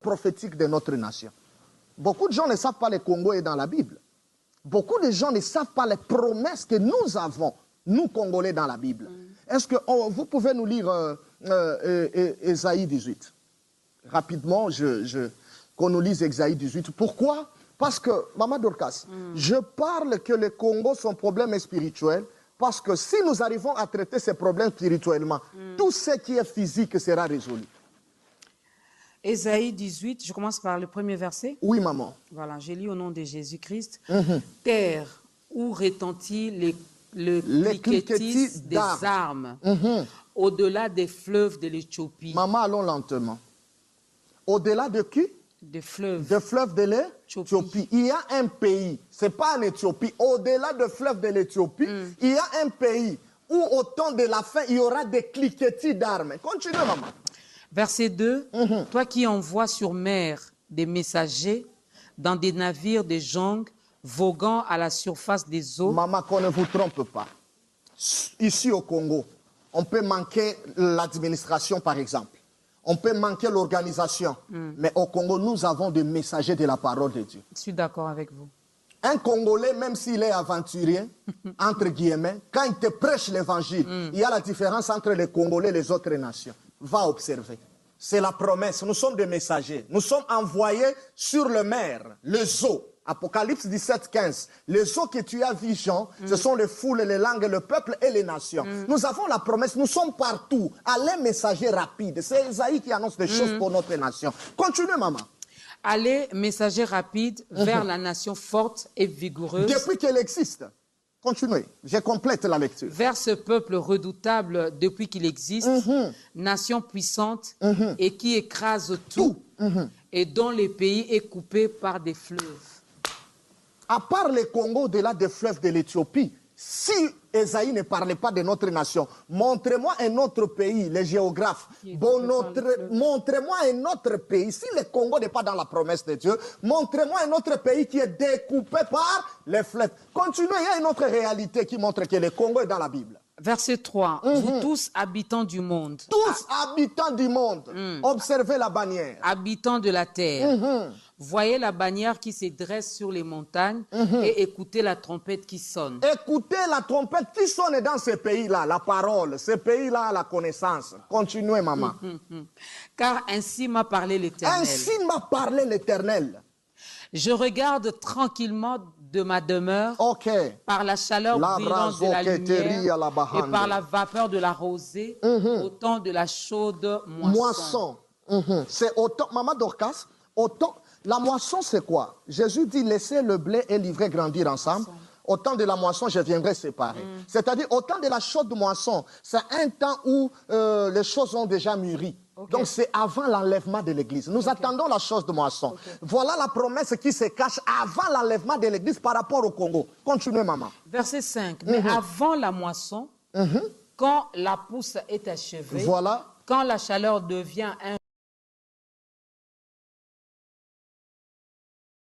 prophétique de notre nation. Beaucoup de gens ne savent pas le Congo est dans la Bible. Beaucoup de gens ne savent pas les promesses que nous avons, nous Congolais, dans la Bible. Est-ce que vous pouvez nous lire Ésaïe 18? Rapidement, qu'on nous lise Ésaïe 18. Pourquoi? Parce que, Maman Dorcas, je parle que le Congo, son problème est spirituel, parce que si nous arrivons à traiter ces problèmes spirituellement, tout ce qui est physique sera résolu. Ésaïe 18, je commence par le premier verset. Oui, maman. Voilà, j'ai lu au nom de Jésus-Christ. Terre où retentit le cliquetis des armes, au-delà des fleuves de l'Éthiopie. Maman, allons lentement. Au-delà de qui? Des fleuves. Des fleuves de l'Éthiopie. Il y a un pays, ce n'est pas en Éthiopie, au-delà des fleuves de l'Éthiopie, il y a un pays où au temps de la fin, il y aura des cliquetis d'armes. Continue, maman. Verset 2, toi qui envoies sur mer des messagers dans des navires de jonques voguant à la surface des eaux. Maman, qu'on ne vous trompe pas. Ici au Congo, on peut manquer l'administration, par exemple. On peut manquer l'organisation. Mais au Congo, nous avons des messagers de la parole de Dieu. Je suis d'accord avec vous. Un Congolais, même s'il est aventurier, entre guillemets, quand il te prêche l'évangile, il y a la différence entre les Congolais et les autres nations. Va observer. C'est la promesse. Nous sommes des messagers. Nous sommes envoyés sur le mer, les eaux. Apocalypse 17, 15. Les eaux que tu as vues, Jean, ce sont les foules, les langues, le peuple et les nations. Nous avons la promesse. Nous sommes partout. Allez, messagers rapides. C'est Esaïe qui annonce des choses pour notre nation. Continue, maman. Allez, messager rapide vers la nation forte et vigoureuse. Depuis qu'elle existe. Continuez, je complète la lecture. Vers ce peuple redoutable depuis qu'il existe, nation puissante et qui écrase tout, et dont le pays est coupé par des fleuves. À part le Congo, au-delà des fleuves de l'Éthiopie, si Esaïe ne parlait pas de notre nation, montrez-moi un autre pays, les géographes. Montrez-moi un autre pays. Si le Congo n'est pas dans la promesse de Dieu, montrez-moi un autre pays qui est découpé par les fleuves. Continuez, il y a une autre réalité qui montre que le Congo est dans la Bible. Verset 3. Vous tous habitants du monde. Tous habitants du monde. Observez la bannière. Habitants de la terre. Voyez la bannière qui se dresse sur les montagnes et écoutez la trompette qui sonne. Écoutez la trompette qui sonne dans ce pays-là, la parole. Ce pays-là, la connaissance. Continuez, maman. Car ainsi m'a parlé l'Éternel. Ainsi m'a parlé l'Éternel. Je regarde tranquillement de ma demeure par la chaleur brillante de la lumière et par la vapeur de la rosée au temps de la chaude moisson. C'est autant, Maman Dorcas, autant, la moisson c'est quoi? Jésus dit laissez le blé et l'ivraie grandir ensemble. Au temps de la moisson, je viendrai séparer. C'est-à-dire, au temps de la chaude moisson, c'est un temps où les choses ont déjà mûri. Donc, c'est avant l'enlèvement de l'Église. Nous attendons la chose de moisson. Voilà la promesse qui se cache avant l'enlèvement de l'Église par rapport au Congo. Continuez, maman. Verset 5. Mais avant la moisson, quand la pousse est achevée, quand la chaleur devient un